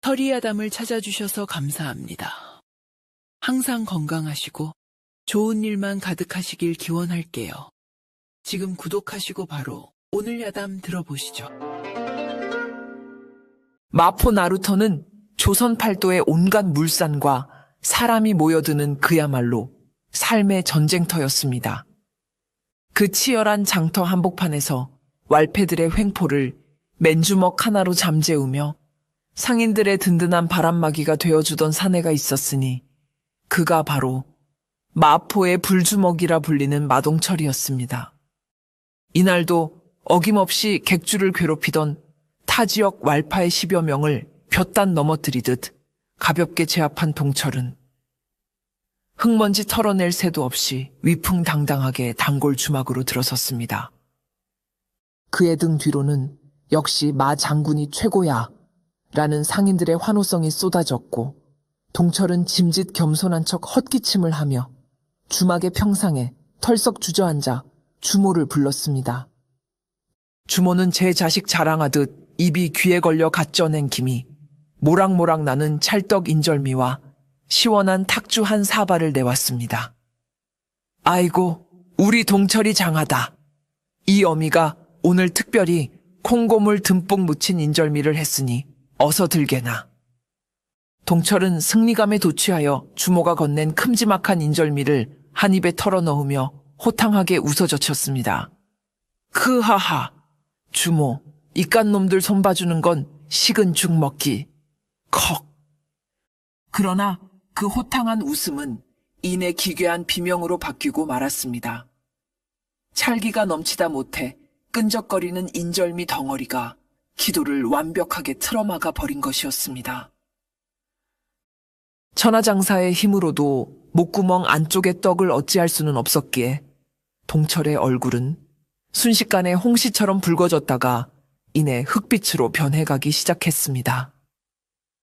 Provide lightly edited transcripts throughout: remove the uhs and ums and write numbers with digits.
서리아담을 찾아주셔서 감사합니다. 항상 건강하시고 좋은 일만 가득하시길 기원할게요. 지금 구독하시고 바로 오늘 야담 들어보시죠. 마포 나루터는 조선 팔도의 온갖 물산과 사람이 모여드는 그야말로 삶의 전쟁터였습니다. 그 치열한 장터 한복판에서 왈패들의 횡포를 맨주먹 하나로 잠재우며 상인들의 든든한 바람막이가 되어주던 사내가 있었으니 그가 바로 마포의 불주먹이라 불리는 마동철이었습니다. 이날도 어김없이 객주를 괴롭히던 타 지역 왈파의 10여 명을 볕단 넘어뜨리듯 가볍게 제압한 동철은 흙먼지 털어낼 새도 없이 위풍당당하게 단골 주막으로 들어섰습니다. 그의 등 뒤로는 역시 마 장군이 최고야 라는 상인들의 환호성이 쏟아졌고 동철은 짐짓 겸손한 척 헛기침을 하며 주막의 평상에 털썩 주저앉아 주모를 불렀습니다. 주모는 제 자식 자랑하듯 입이 귀에 걸려 갓 쪄낸 김이 모락모락 나는 찰떡 인절미와 시원한 탁주 한 사발을 내왔습니다. 아이고, 우리 동철이 장하다. 이 어미가 오늘 특별히 콩고물 듬뿍 묻힌 인절미를 했으니 어서 들게나. 동철은 승리감에 도취하여 주모가 건넨 큼지막한 인절미를 한 입에 털어 넣으며 호탕하게 웃어젖혔습니다. 크하하, 주모, 이깟 놈들 손봐주는 건 식은 죽 먹기. 컥. 그러나 그 호탕한 웃음은 이내 기괴한 비명으로 바뀌고 말았습니다. 찰기가 넘치다 못해 끈적거리는 인절미 덩어리가 기도를 완벽하게 틀어막아 버린 것이었습니다. 천하장사의 힘으로도 목구멍 안쪽의 떡을 어찌할 수는 없었기에 동철의 얼굴은 순식간에 홍시처럼 붉어졌다가 이내 흑빛으로 변해가기 시작했습니다.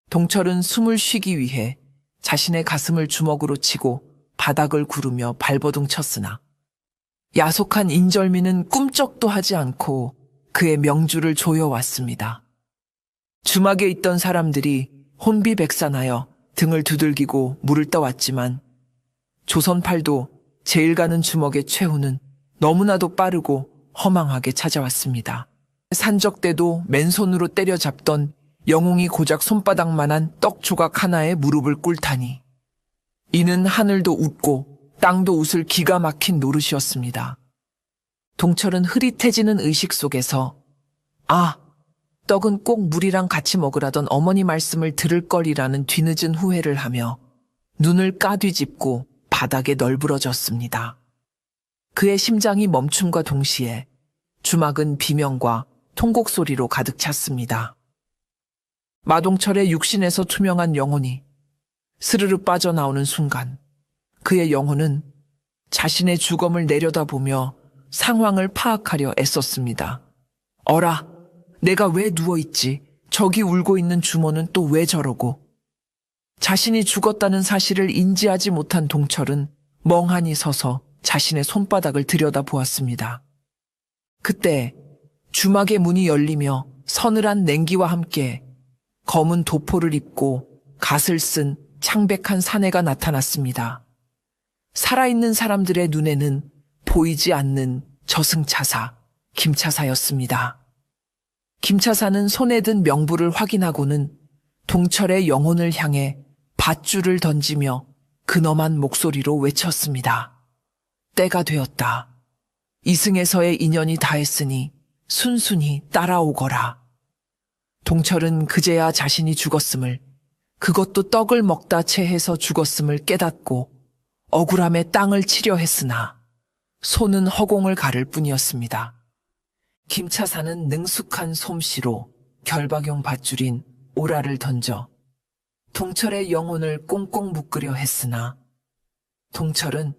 동철은 숨을 쉬기 위해 자신의 가슴을 주먹으로 치고 바닥을 구르며 발버둥 쳤으나 야속한 인절미는 꿈쩍도 하지 않고 그의 명주를 조여왔습니다. 주막에 있던 사람들이 혼비백산하여 등을 두들기고 물을 떠왔지만 조선팔도 제일 가는 주먹의 최후는 너무나도 빠르고 허망하게 찾아왔습니다. 산적대도 맨손으로 때려잡던 영웅이 고작 손바닥만한 떡 조각 하나에 무릎을 꿇다니. 이는 하늘도 웃고 땅도 웃을 기가 막힌 노릇이었습니다. 동철은 흐릿해지는 의식 속에서 떡은 꼭 물이랑 같이 먹으라던 어머니 말씀을 들을 걸이라는 뒤늦은 후회를 하며 눈을 까뒤집고 바닥에 널브러졌습니다. 그의 심장이 멈춤과 동시에 주막은 비명과 통곡 소리로 가득 찼습니다. 마동철의 육신에서 투명한 영혼이 스르르 빠져나오는 순간 그의 영혼은 자신의 주검을 내려다보며 상황을 파악하려 애썼습니다. 어라, 내가 왜 누워있지? 저기 울고 있는 주모는 또 왜 저러고? 자신이 죽었다는 사실을 인지하지 못한 동철은 멍하니 서서 자신의 손바닥을 들여다보았습니다. 그때 주막의 문이 열리며 서늘한 냉기와 함께 검은 도포를 입고 갓을 쓴 창백한 사내가 나타났습니다. 살아있는 사람들의 눈에는 보이지 않는 저승차사, 김차사였습니다. 김차사는 손에 든 명부를 확인하고는 동철의 영혼을 향해 밧줄을 던지며 근엄한 목소리로 외쳤습니다. 때가 되었다. 이승에서의 인연이 다했으니 순순히 따라오거라. 동철은 그제야 자신이 죽었음을, 그것도 떡을 먹다 체해서 죽었음을 깨닫고 억울함에 땅을 치려 했으나 손은 허공을 가를 뿐이었습니다. 김차사는 능숙한 솜씨로 결박용 밧줄인 오라를 던져 동철의 영혼을 꽁꽁 묶으려 했으나 동철은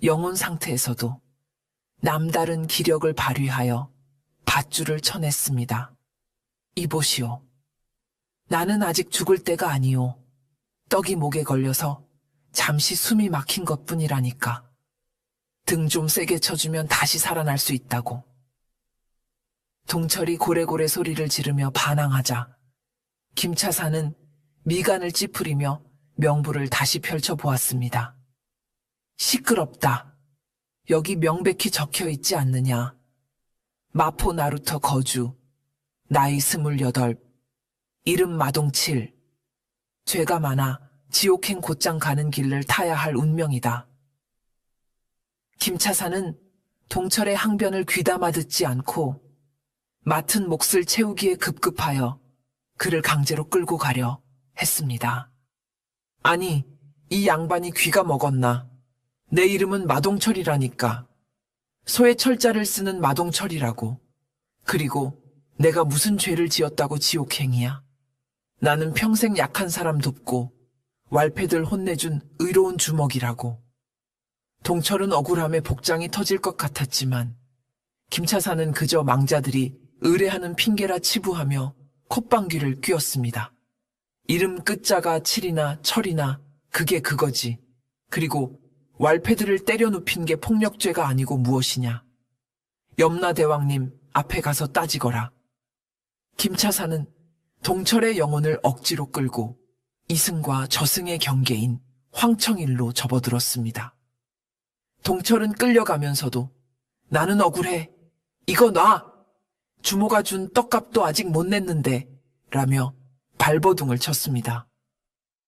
영혼 상태에서도 남다른 기력을 발휘하여 밧줄을 쳐냈습니다. 이보시오. 나는 아직 죽을 때가 아니오. 떡이 목에 걸려서 잠시 숨이 막힌 것뿐이라니까. 등 좀 세게 쳐주면 다시 살아날 수 있다고. 동철이 고래고래 소리를 지르며 반항하자 김차사는 미간을 찌푸리며 명부를 다시 펼쳐보았습니다. 시끄럽다. 여기 명백히 적혀 있지 않느냐. 마포 나루터 거주, 나이 28, 이름 마동칠. 죄가 많아 지옥행 곧장 가는 길을 타야 할 운명이다. 김차사는 동철의 항변을 귀담아 듣지 않고 맡은 몫을 채우기에 급급하여 그를 강제로 끌고 가려 했습니다. 아니, 이 양반이 귀가 먹었나? 내 이름은 마동철이라니까. 소의 철자를 쓰는 마동철이라고. 그리고 내가 무슨 죄를 지었다고 지옥행이야? 나는 평생 약한 사람 돕고 왈패들 혼내준 의로운 주먹이라고. 동철은 억울함에 복장이 터질 것 같았지만 김차사는 그저 망자들이 의뢰하는 핑계라 치부하며 콧방귀를 뀌었습니다. 이름 끝자가 칠이나 철이나 그게 그거지. 그리고 왈패들을 때려 눕힌 게 폭력죄가 아니고 무엇이냐. 염라대왕님 앞에 가서 따지거라. 김차사는 동철의 영혼을 억지로 끌고 이승과 저승의 경계인 황청일로 접어들었습니다. 동철은 끌려가면서도 나는 억울해. 이거 놔. 주모가 준 떡값도 아직 못 냈는데 라며 발버둥을 쳤습니다.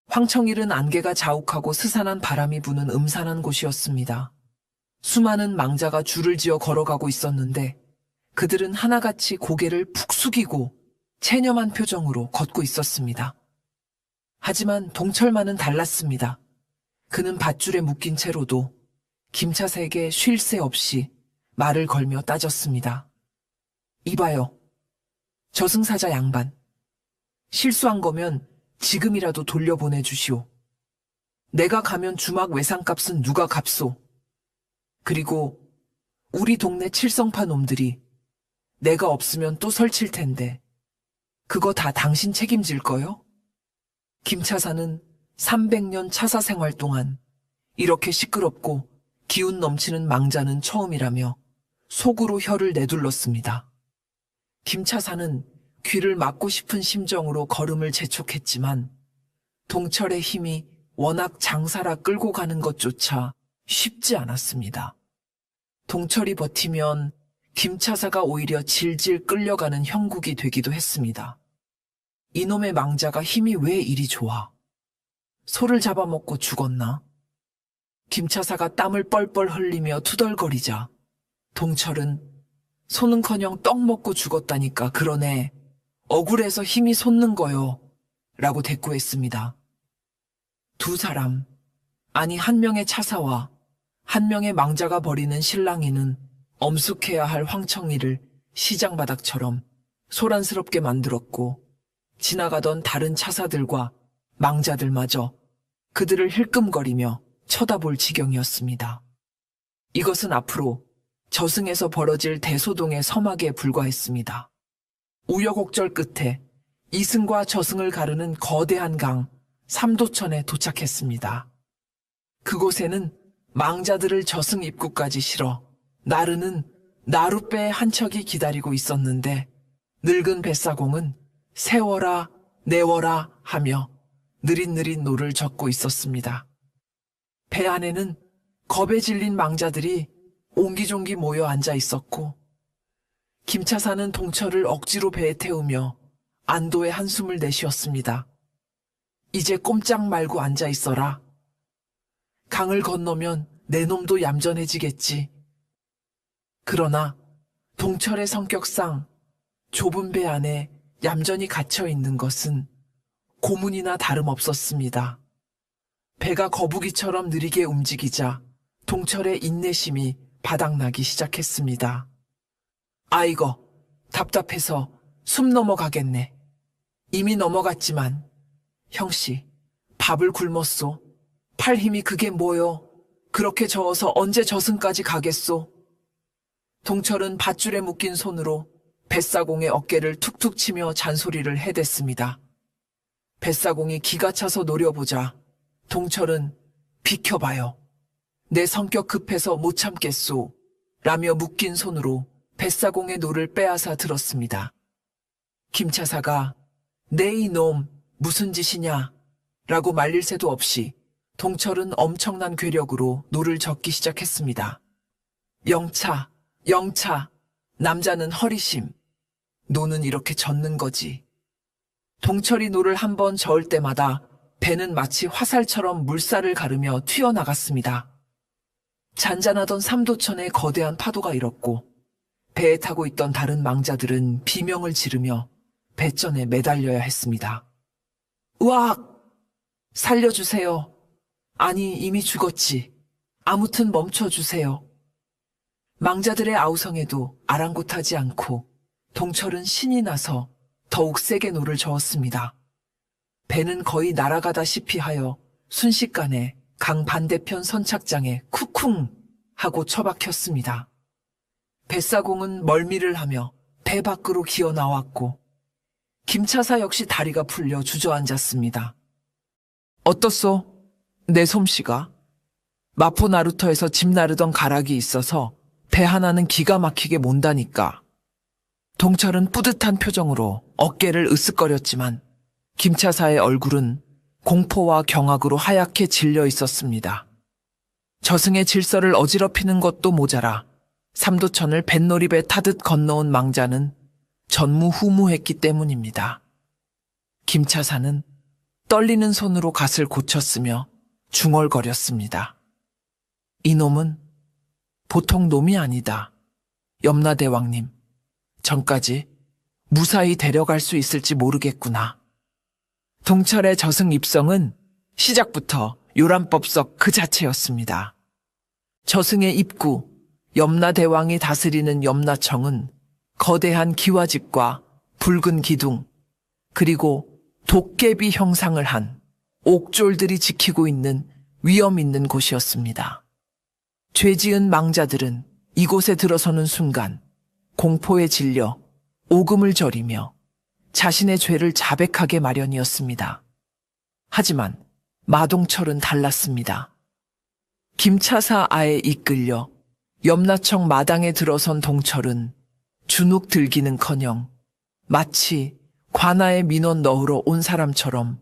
황청일은 안개가 자욱하고 스산한 바람이 부는 음산한 곳이었습니다. 수많은 망자가 줄을 지어 걸어가고 있었는데 그들은 하나같이 고개를 푹 숙이고 체념한 표정으로 걷고 있었습니다. 하지만 동철만은 달랐습니다. 그는 밧줄에 묶인 채로도 김차사에게 쉴 새 없이 말을 걸며 따졌습니다. 이봐요. 저승사자 양반. 실수한 거면 지금이라도 돌려보내주시오. 내가 가면 주막 외상값은 누가 갚소? 그리고 우리 동네 칠성파 놈들이 내가 없으면 또 설칠 텐데 그거 다 당신 책임질 거요? 김차사는 300년 차사 생활 동안 이렇게 시끄럽고 기운 넘치는 망자는 처음이라며 속으로 혀를 내둘렀습니다. 김차사는 귀를 막고 싶은 심정으로 걸음을 재촉했지만 동철의 힘이 워낙 장사라 끌고 가는 것조차 쉽지 않았습니다. 동철이 버티면 김차사가 오히려 질질 끌려가는 형국이 되기도 했습니다. 이놈의 망자가 힘이 왜 이리 좋아? 소를 잡아먹고 죽었나? 김차사가 땀을 뻘뻘 흘리며 투덜거리자 동철은 소는커녕 떡 먹고 죽었다니까 그러네. 억울해서 힘이 솟는 거요. 라고 대꾸했습니다. 두 사람, 아니 한 명의 차사와 한 명의 망자가 벌이는 실랑이는 엄숙해야 할 황청리를 시장바닥처럼 소란스럽게 만들었고 지나가던 다른 차사들과 망자들마저 그들을 힐끔거리며 쳐다볼 지경이었습니다. 이것은 앞으로 저승에서 벌어질 대소동의 서막에 불과했습니다. 우여곡절 끝에 이승과 저승을 가르는 거대한 강 삼도천에 도착했습니다. 그곳에는 망자들을 저승 입구까지 실어 나르는 나룻배의 한 척이 기다리고 있었는데 늙은 뱃사공은 세워라 내워라 하며 느릿느릿 노를 젓고 있었습니다. 배 안에는 겁에 질린 망자들이 옹기종기 모여 앉아 있었고 김차사는 동철을 억지로 배에 태우며 안도의 한숨을 내쉬었습니다. 이제 꼼짝 말고 앉아 있어라. 강을 건너면 내 놈도 얌전해지겠지. 그러나 동철의 성격상 좁은 배 안에 얌전히 갇혀 있는 것은 고문이나 다름없었습니다. 배가 거북이처럼 느리게 움직이자 동철의 인내심이 바닥나기 시작했습니다. 아이고, 답답해서 숨 넘어가겠네. 이미 넘어갔지만 형씨, 밥을 굶었소. 팔 힘이 그게 뭐요? 그렇게 저어서 언제 저승까지 가겠소? 동철은 밧줄에 묶인 손으로 뱃사공의 어깨를 툭툭 치며 잔소리를 해댔습니다. 뱃사공이 기가 차서 노려보자 동철은 비켜봐요. 내 성격 급해서 못 참겠소. 라며 묶인 손으로 뱃사공의 노를 빼앗아 들었습니다. 김차사가 내 이놈 무슨 짓이냐? 라고 말릴 새도 없이 동철은 엄청난 괴력으로 노를 젓기 시작했습니다. 영차, 영차, 남자는 허리심. 노는 이렇게 젓는 거지. 동철이 노를 한 번 저을 때마다 배는 마치 화살처럼 물살을 가르며 튀어나갔습니다. 잔잔하던 삼도천에 거대한 파도가 일었고 배에 타고 있던 다른 망자들은 비명을 지르며 배전에 매달려야 했습니다. 으악! 살려주세요. 아니, 이미 죽었지. 아무튼 멈춰주세요. 망자들의 아우성에도 아랑곳하지 않고 동철은 신이 나서 더욱 세게 노를 저었습니다. 배는 거의 날아가다시피 하여 순식간에 강 반대편 선착장에 쿵쿵 하고 처박혔습니다. 뱃사공은 멀미를 하며 배 밖으로 기어 나왔고 김차사 역시 다리가 풀려 주저앉았습니다. 어떻소? 내 솜씨가? 마포 나루터에서 집 나르던 가락이 있어서 배 하나는 기가 막히게 몬다니까. 동철은 뿌듯한 표정으로 어깨를 으쓱거렸지만 김차사의 얼굴은 공포와 경악으로 하얗게 질려 있었습니다. 저승의 질서를 어지럽히는 것도 모자라 삼도천을 뱃놀이배 타듯 건너온 망자는 전무후무했기 때문입니다. 김차사는 떨리는 손으로 갓을 고쳤으며 중얼거렸습니다. 이놈은 보통 놈이 아니다. 염라대왕님, 전까지 무사히 데려갈 수 있을지 모르겠구나. 동철의 저승 입성은 시작부터 요란법석 그 자체였습니다. 저승의 입구, 염라대왕이 다스리는 염라청은 거대한 기와집과 붉은 기둥, 그리고 도깨비 형상을 한 옥졸들이 지키고 있는 위험 있는 곳이었습니다. 죄지은 망자들은 이곳에 들어서는 순간 공포에 질려 오금을 저리며 자신의 죄를 자백하게 마련이었습니다. 하지만 마동철은 달랐습니다. 김차사 아에 이끌려 염라청 마당에 들어선 동철은 주눅 들기는커녕 마치 관아의 민원 넣으러 온 사람처럼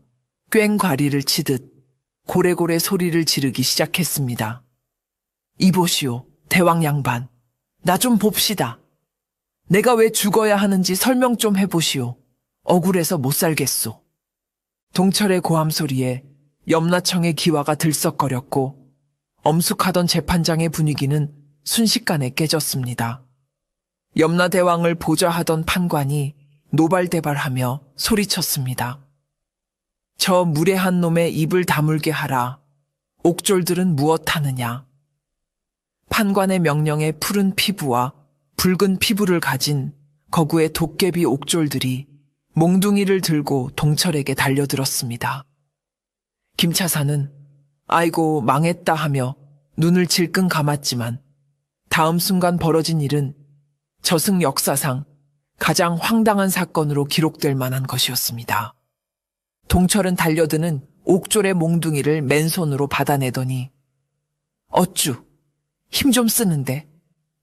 꽹과리를 치듯 고래고래 소리를 지르기 시작했습니다. 이보시오, 대왕 양반. 나 좀 봅시다. 내가 왜 죽어야 하는지 설명 좀 해보시오. 억울해서 못 살겠소. 동철의 고함 소리에 염라청의 기와가 들썩거렸고 엄숙하던 재판장의 분위기는 순식간에 깨졌습니다. 염라대왕을 보좌하던 판관이 노발대발하며 소리쳤습니다. 저 무례한 놈의 입을 다물게 하라. 옥졸들은 무엇하느냐. 판관의 명령에 푸른 피부와 붉은 피부를 가진 거구의 도깨비 옥졸들이 몽둥이를 들고 동철에게 달려들었습니다. 김차사는 아이고 망했다 하며 눈을 질끈 감았지만 다음 순간 벌어진 일은 저승 역사상 가장 황당한 사건으로 기록될 만한 것이었습니다. 동철은 달려드는 옥졸의 몽둥이를 맨손으로 받아내더니 어쭈, 힘 좀 쓰는데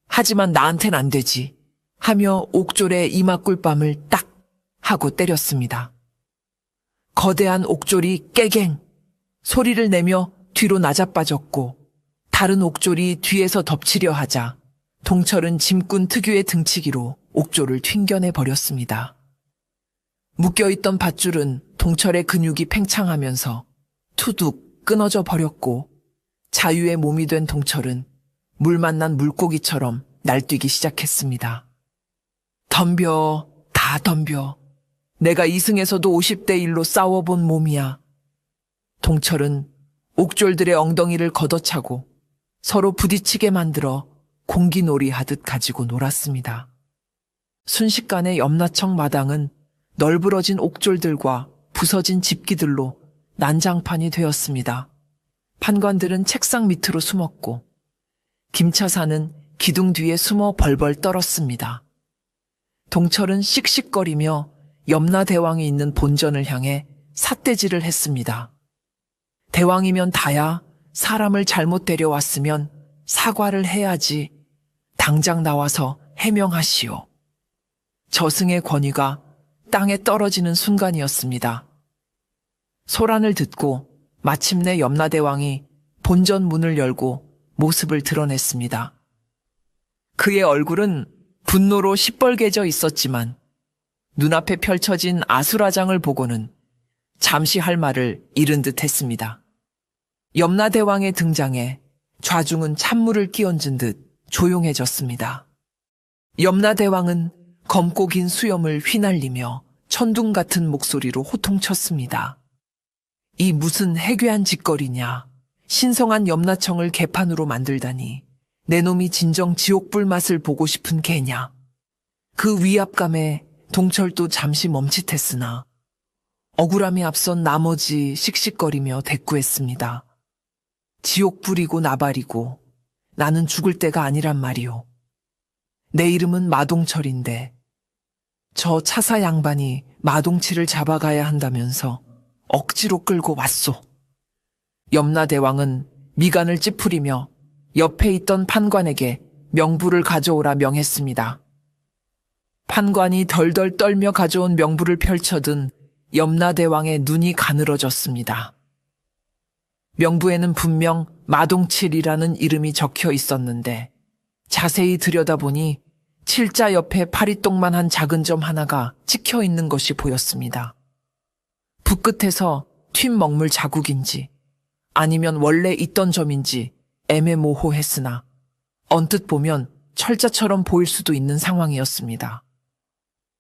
하지만 나한텐 안 되지 하며 옥졸의 이마 꿀밤을 딱 하고 때렸습니다. 거대한 옥졸이 깨갱 소리를 내며 뒤로 나자빠졌고 다른 옥졸이 뒤에서 덮치려 하자 동철은 짐꾼 특유의 등치기로 옥졸을 튕겨내 버렸습니다. 묶여있던 밧줄은 동철의 근육이 팽창하면서 투둑 끊어져 버렸고 자유의 몸이 된 동철은 물 만난 물고기처럼 날뛰기 시작했습니다. 덤벼, 다 덤벼. 내가 이승에서도 50대 1로 싸워본 몸이야. 동철은 옥졸들의 엉덩이를 걷어차고 서로 부딪히게 만들어 공기놀이 하듯 가지고 놀았습니다. 순식간에 염라청 마당은 널브러진 옥졸들과 부서진 집기들로 난장판이 되었습니다. 판관들은 책상 밑으로 숨었고 김차사는 기둥 뒤에 숨어 벌벌 떨었습니다. 동철은 씩씩거리며 염라대왕이 있는 본전을 향해 삿대질을 했습니다. 대왕이면 다야 사람을 잘못 데려왔으면 사과를 해야지. 당장 나와서 해명하시오. 저승의 권위가 땅에 떨어지는 순간이었습니다. 소란을 듣고 마침내 염라대왕이 본전 문을 열고 모습을 드러냈습니다. 그의 얼굴은 분노로 시뻘개져 있었지만 눈앞에 펼쳐진 아수라장을 보고는 잠시 할 말을 잃은 듯 했습니다. 염라대왕의 등장에 좌중은 찬물을 끼얹은 듯 조용해졌습니다. 염라대왕은 검고 긴 수염을 휘날리며 천둥 같은 목소리로 호통쳤습니다. 이 무슨 해괴한 짓거리냐. 신성한 염라청을 개판으로 만들다니. 내 놈이 진정 지옥불 맛을 보고 싶은 개냐. 그 위압감에 동철도 잠시 멈칫했으나 억울함에 앞선 나머지 씩씩거리며 대꾸했습니다. 지옥불이고 나발이고 나는 죽을 때가 아니란 말이오. 내 이름은 마동철인데 저 차사 양반이 마동치를 잡아가야 한다면서 억지로 끌고 왔소. 염라대왕은 미간을 찌푸리며 옆에 있던 판관에게 명부를 가져오라 명했습니다. 판관이 덜덜 떨며 가져온 명부를 펼쳐든 염라대왕의 눈이 가늘어졌습니다. 명부에는 분명 마동칠이라는 이름이 적혀 있었는데 자세히 들여다보니 칠자 옆에 파리똥만한 작은 점 하나가 찍혀 있는 것이 보였습니다. 붓끝에서 튄 먹물 자국인지 아니면 원래 있던 점인지 애매모호했으나 언뜻 보면 철자처럼 보일 수도 있는 상황이었습니다.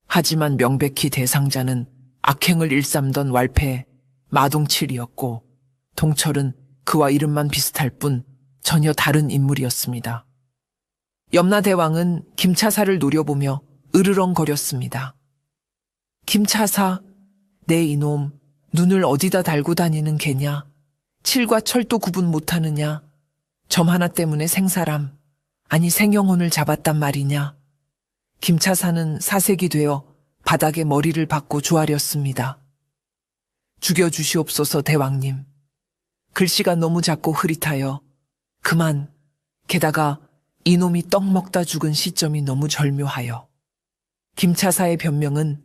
하지만 명백히 대상자는 악행을 일삼던 왈패 마동칠이었고 동철은 그와 이름만 비슷할 뿐 전혀 다른 인물이었습니다. 염라대왕은 김차사를 노려보며 으르렁거렸습니다. 김차사, 내 이놈 눈을 어디다 달고 다니는 개냐? 칠과 철도 구분 못하느냐? 점 하나 때문에 생사람, 아니 생영혼을 잡았단 말이냐? 김차사는 사색이 되어 바닥에 머리를 박고 조아렸습니다. 죽여주시옵소서 대왕님. 글씨가 너무 작고 흐릿하여 그만, 게다가 이놈이 떡 먹다 죽은 시점이 너무 절묘하여. 김차사의 변명은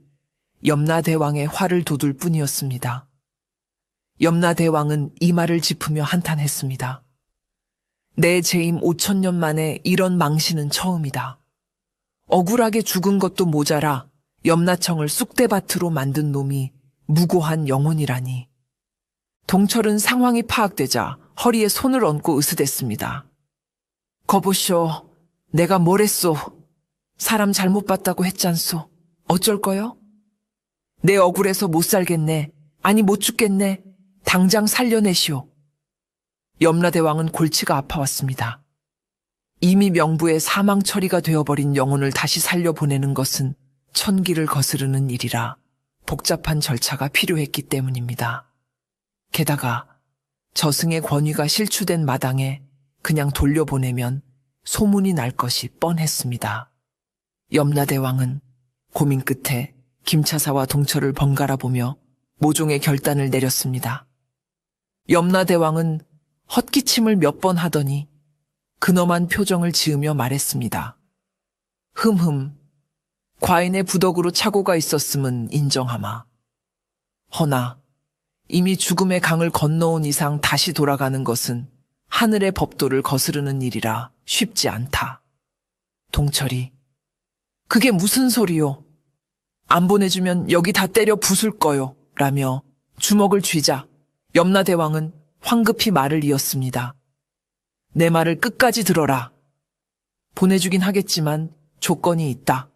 염라대왕의 화를 돋울 뿐이었습니다. 염라대왕은 이마를 짚으며 한탄했습니다. 내 재임 5천년 만에 이런 망신은 처음이다. 억울하게 죽은 것도 모자라 염라청을 쑥대밭으로 만든 놈이 무고한 영혼이라니. 동철은 상황이 파악되자 허리에 손을 얹고 으스댔습니다. 거보쇼, 내가 뭘 했소? 사람 잘못 봤다고 했잖소. 어쩔 거요? 내 억울해서 못 살겠네. 아니 못 죽겠네. 당장 살려내시오. 염라대왕은 골치가 아파왔습니다. 이미 명부에 사망 처리가 되어버린 영혼을 다시 살려보내는 것은 천기를 거스르는 일이라 복잡한 절차가 필요했기 때문입니다. 게다가 저승의 권위가 실추된 마당에 그냥 돌려보내면 소문이 날 것이 뻔했습니다. 염라대왕은 고민 끝에 김차사와 동철을 번갈아 보며 모종의 결단을 내렸습니다. 염라대왕은 헛기침을 몇 번 하더니 근엄한 표정을 지으며 말했습니다. 흠흠, 과인의 부덕으로 착오가 있었음은 인정하마. 허나 이미 죽음의 강을 건너온 이상 다시 돌아가는 것은 하늘의 법도를 거스르는 일이라 쉽지 않다. 동철이, 그게 무슨 소리요? 안 보내주면 여기 다 때려 부술 거요. 라며 주먹을 쥐자 염라대왕은 황급히 말을 이었습니다. 내 말을 끝까지 들어라. 보내주긴 하겠지만 조건이 있다.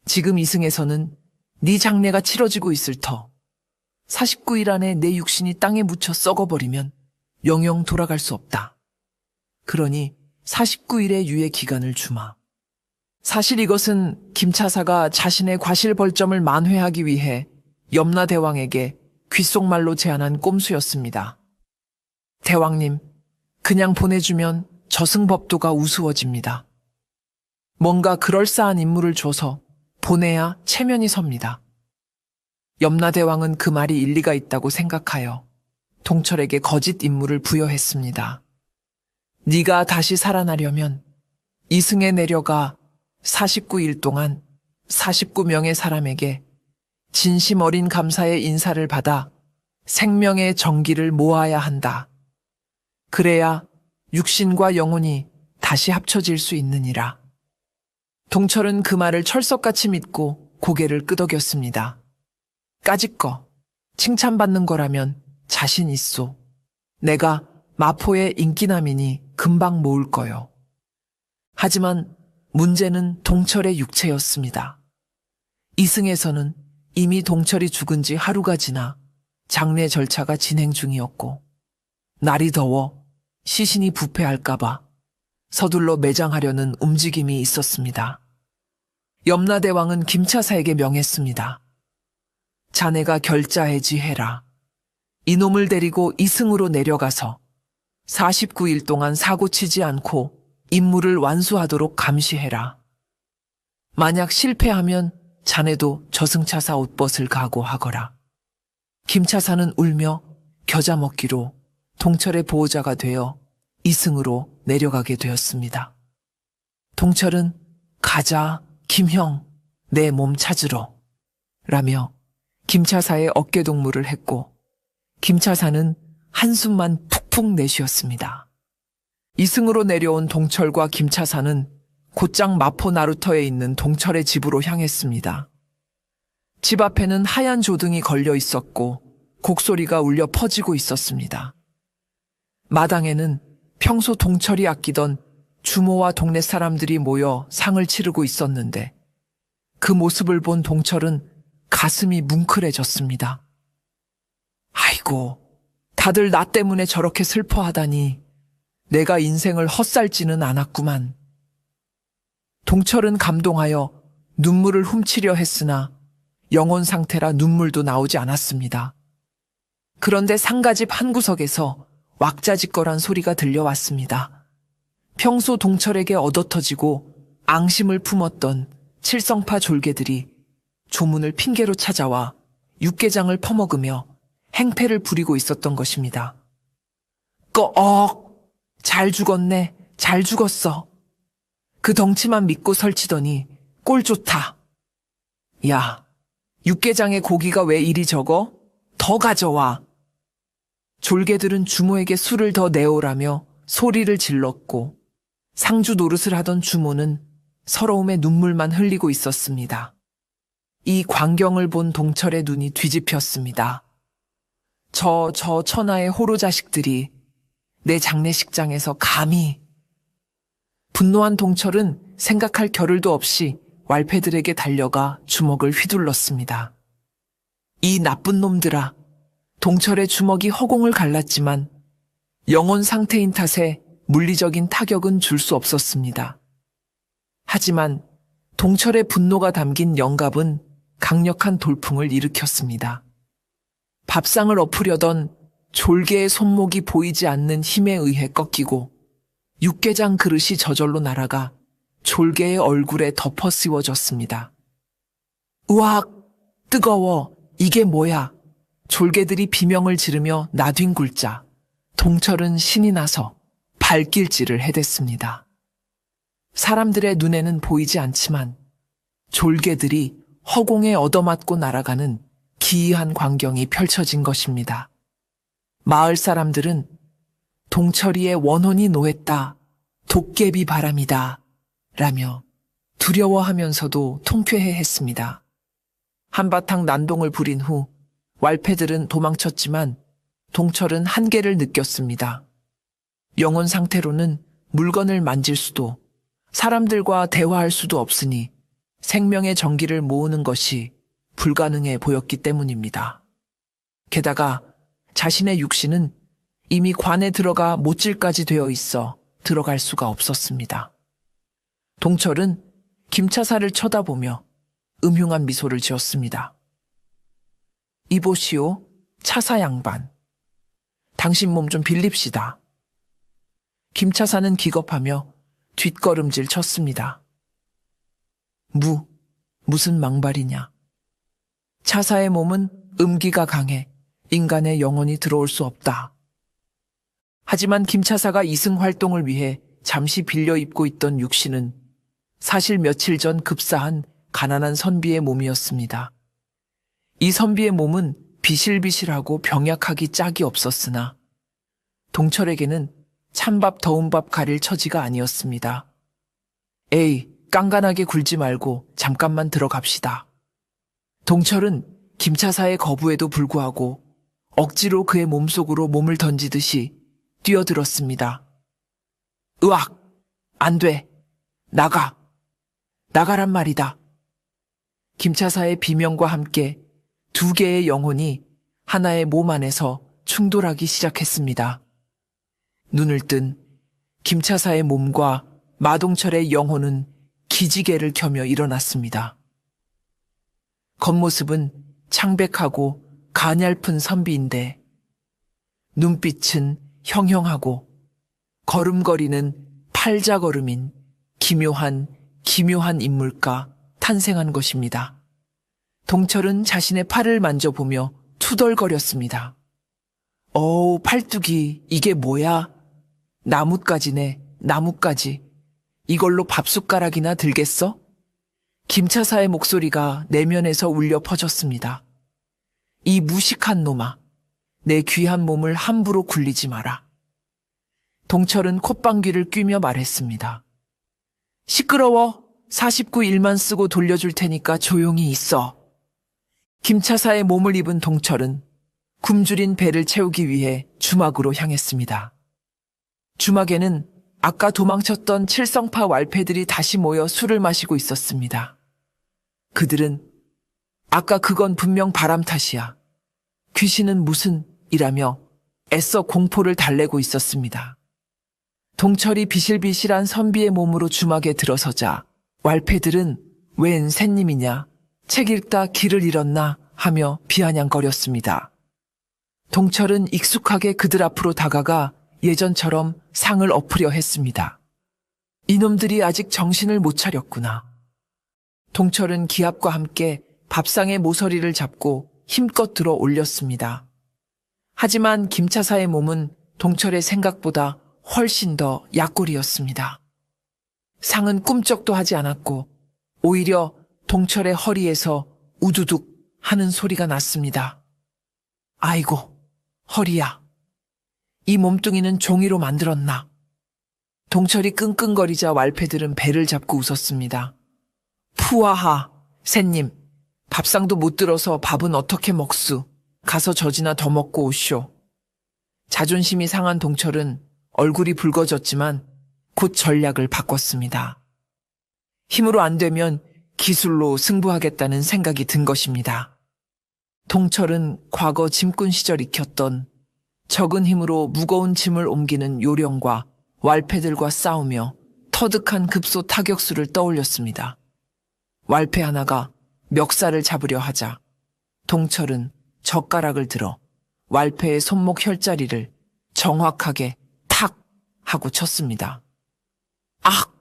지금 이승에서는 네 장례가 치러지고 있을 터. 49일 안에 내 육신이 땅에 묻혀 썩어버리면 영영 돌아갈 수 없다. 그러니 49일의 유예 기간을 주마. 사실 이것은 김차사가 자신의 과실 벌점을 만회하기 위해 염라대왕에게 귓속말로 제안한 꼼수였습니다. 대왕님, 그냥 보내주면 저승법도가 우스워집니다. 뭔가 그럴싸한 인물을 줘서 보내야 체면이 섭니다. 염라대왕은 그 말이 일리가 있다고 생각하여 동철에게 거짓 임무를 부여했습니다. 네가 다시 살아나려면 이승에 내려가 49일 동안 49명의 사람에게 진심 어린 감사의 인사를 받아 생명의 정기를 모아야 한다. 그래야 육신과 영혼이 다시 합쳐질 수 있느니라. 동철은 그 말을 철석같이 믿고 고개를 끄덕였습니다. 까짓 거, 칭찬받는 거라면 자신 있소. 내가 마포의 인기남이니 금방 모을 거요. 하지만 문제는 동철의 육체였습니다. 이승에서는 이미 동철이 죽은 지 하루가 지나 장례 절차가 진행 중이었고, 날이 더워 시신이 부패할까봐 서둘러 매장하려는 움직임이 있었습니다. 염라대왕은 김차사에게 명했습니다. 자네가 결자해지해라. 이놈을 데리고 이승으로 내려가서 49일 동안 사고치지 않고 임무를 완수하도록 감시해라. 만약 실패하면 자네도 저승차사 옷벗을 각오하거라. 김차사는 울며 겨자 먹기로 동철의 보호자가 되어 이승으로 내려가게 되었습니다. 동철은 가자, 김형, 내 몸 찾으러 라며 김차사의 어깨동무를 했고, 김차사는 한숨만 푹푹 내쉬었습니다. 이승으로 내려온 동철과 김차사는 곧장 마포 나루터에 있는 동철의 집으로 향했습니다. 집 앞에는 하얀 조등이 걸려 있었고 곡소리가 울려 퍼지고 있었습니다. 마당에는 평소 동철이 아끼던 주모와 동네 사람들이 모여 상을 치르고 있었는데, 그 모습을 본 동철은 가슴이 뭉클해졌습니다. 아이고, 다들 나 때문에 저렇게 슬퍼하다니 내가 인생을 헛살지는 않았구만. 동철은 감동하여 눈물을 훔치려 했으나 영혼 상태라 눈물도 나오지 않았습니다. 그런데 상가집 한 구석에서 왁자지껄한 소리가 들려왔습니다. 평소 동철에게 얻어터지고 앙심을 품었던 칠성파 졸개들이 조문을 핑계로 찾아와 육개장을 퍼먹으며 행패를 부리고 있었던 것입니다. 꺼억! 잘 죽었네, 잘 죽었어. 그 덩치만 믿고 설치더니 꼴 좋다. 야, 육개장에 고기가 왜 이리 적어? 더 가져와. 졸개들은 주모에게 술을 더 내오라며 소리를 질렀고, 상주 노릇을 하던 주모는 서러움에 눈물만 흘리고 있었습니다. 이 광경을 본 동철의 눈이 뒤집혔습니다. 저 천하의 호로 자식들이 내 장례식장에서 감히. 분노한 동철은 생각할 겨를도 없이 왈패들에게 달려가 주먹을 휘둘렀습니다. 이 나쁜 놈들아. 동철의 주먹이 허공을 갈랐지만 영혼 상태인 탓에 물리적인 타격은 줄 수 없었습니다. 하지만 동철의 분노가 담긴 영갑은 강력한 돌풍을 일으켰습니다. 밥상을 엎으려던 졸개의 손목이 보이지 않는 힘에 의해 꺾이고, 육개장 그릇이 저절로 날아가 졸개의 얼굴에 덮어 씌워졌습니다. 으악! 뜨거워! 이게 뭐야! 졸개들이 비명을 지르며 나뒹굴자 동철은 신이 나서 발길질을 해댔습니다. 사람들의 눈에는 보이지 않지만 졸개들이 허공에 얻어맞고 날아가는 기이한 광경이 펼쳐진 것입니다. 마을 사람들은 동철이의 원혼이 노했다, 도깨비 바람이다 라며 두려워하면서도 통쾌해 했습니다. 한바탕 난동을 부린 후 왈패들은 도망쳤지만 동철은 한계를 느꼈습니다. 영혼 상태로는 물건을 만질 수도 사람들과 대화할 수도 없으니 생명의 정기를 모으는 것이 불가능해 보였기 때문입니다. 게다가 자신의 육신은 이미 관에 들어가 못질까지 되어 있어 들어갈 수가 없었습니다. 동철은 김차사를 쳐다보며 음흉한 미소를 지었습니다. 이보시오, 차사 양반. 당신 몸 좀 빌립시다. 김차사는 기겁하며 뒷걸음질 쳤습니다. 무슨 망발이냐. 차사의 몸은 음기가 강해 인간의 영혼이 들어올 수 없다. 하지만 김차사가 이승 활동을 위해 잠시 빌려 입고 있던 육신은 사실 며칠 전 급사한 가난한 선비의 몸이었습니다. 이 선비의 몸은 비실비실하고 병약하기 짝이 없었으나 동철에게는 찬밥 더운 밥 가릴 처지가 아니었습니다. 에이, 깐깐하게 굴지 말고 잠깐만 들어갑시다. 동철은 김차사의 거부에도 불구하고 억지로 그의 몸속으로 몸을 던지듯이 뛰어들었습니다. 으악! 안 돼! 나가! 나가란 말이다. 김차사의 비명과 함께 두 개의 영혼이 하나의 몸 안에서 충돌하기 시작했습니다. 눈을 뜬 김차사의 몸과 마동철의 영혼은 기지개를 켜며 일어났습니다. 겉모습은 창백하고 가냘픈 선비인데 눈빛은 형형하고 걸음걸이는 팔자걸음인 기묘한 인물과 탄생한 것입니다. 동철은 자신의 팔을 만져보며 투덜거렸습니다. 어우, 팔뚝이 이게 뭐야? 나뭇가지네, 나뭇가지. 이걸로 밥숟가락이나 들겠어? 김차사의 목소리가 내면에서 울려 퍼졌습니다. 이 무식한 놈아, 내 귀한 몸을 함부로 굴리지 마라. 동철은 콧방귀를 뀌며 말했습니다. 시끄러워. 49일만 쓰고 돌려줄 테니까 조용히 있어. 김차사의 몸을 입은 동철은 굶주린 배를 채우기 위해 주막으로 향했습니다. 주막에는 아까 도망쳤던 칠성파 왈패들이 다시 모여 술을 마시고 있었습니다. 그들은 아까 그건 분명 바람 탓이야. 귀신은 무슨 이라며 애써 공포를 달래고 있었습니다. 동철이 비실비실한 선비의 몸으로 주막에 들어서자 왈패들은 웬 새님이냐, 책 읽다 길을 잃었나 하며 비아냥거렸습니다. 동철은 익숙하게 그들 앞으로 다가가 예전처럼 상을 엎으려 했습니다. 이놈들이 아직 정신을 못 차렸구나. 동철은 기합과 함께 밥상의 모서리를 잡고 힘껏 들어 올렸습니다. 하지만 김차사의 몸은 동철의 생각보다 훨씬 더 약골이었습니다. 상은 꿈쩍도 하지 않았고 오히려 동철의 허리에서 우두둑 하는 소리가 났습니다. 아이고, 허리야. 이 몸뚱이는 종이로 만들었나? 동철이 끙끙거리자 왈패들은 배를 잡고 웃었습니다. 푸아하, 새님. 밥상도 못 들어서 밥은 어떻게 먹수? 가서 젖이나 더 먹고 오쇼. 자존심이 상한 동철은 얼굴이 붉어졌지만 곧 전략을 바꿨습니다. 힘으로 안 되면 기술로 승부하겠다는 생각이 든 것입니다. 동철은 과거 짐꾼 시절 익혔던 적은 힘으로 무거운 짐을 옮기는 요령과 왈패들과 싸우며 터득한 급소 타격수를 떠올렸습니다. 왈패 하나가 멱살을 잡으려 하자 동철은 젓가락을 들어 왈패의 손목 혈자리를 정확하게 탁 하고 쳤습니다. 악!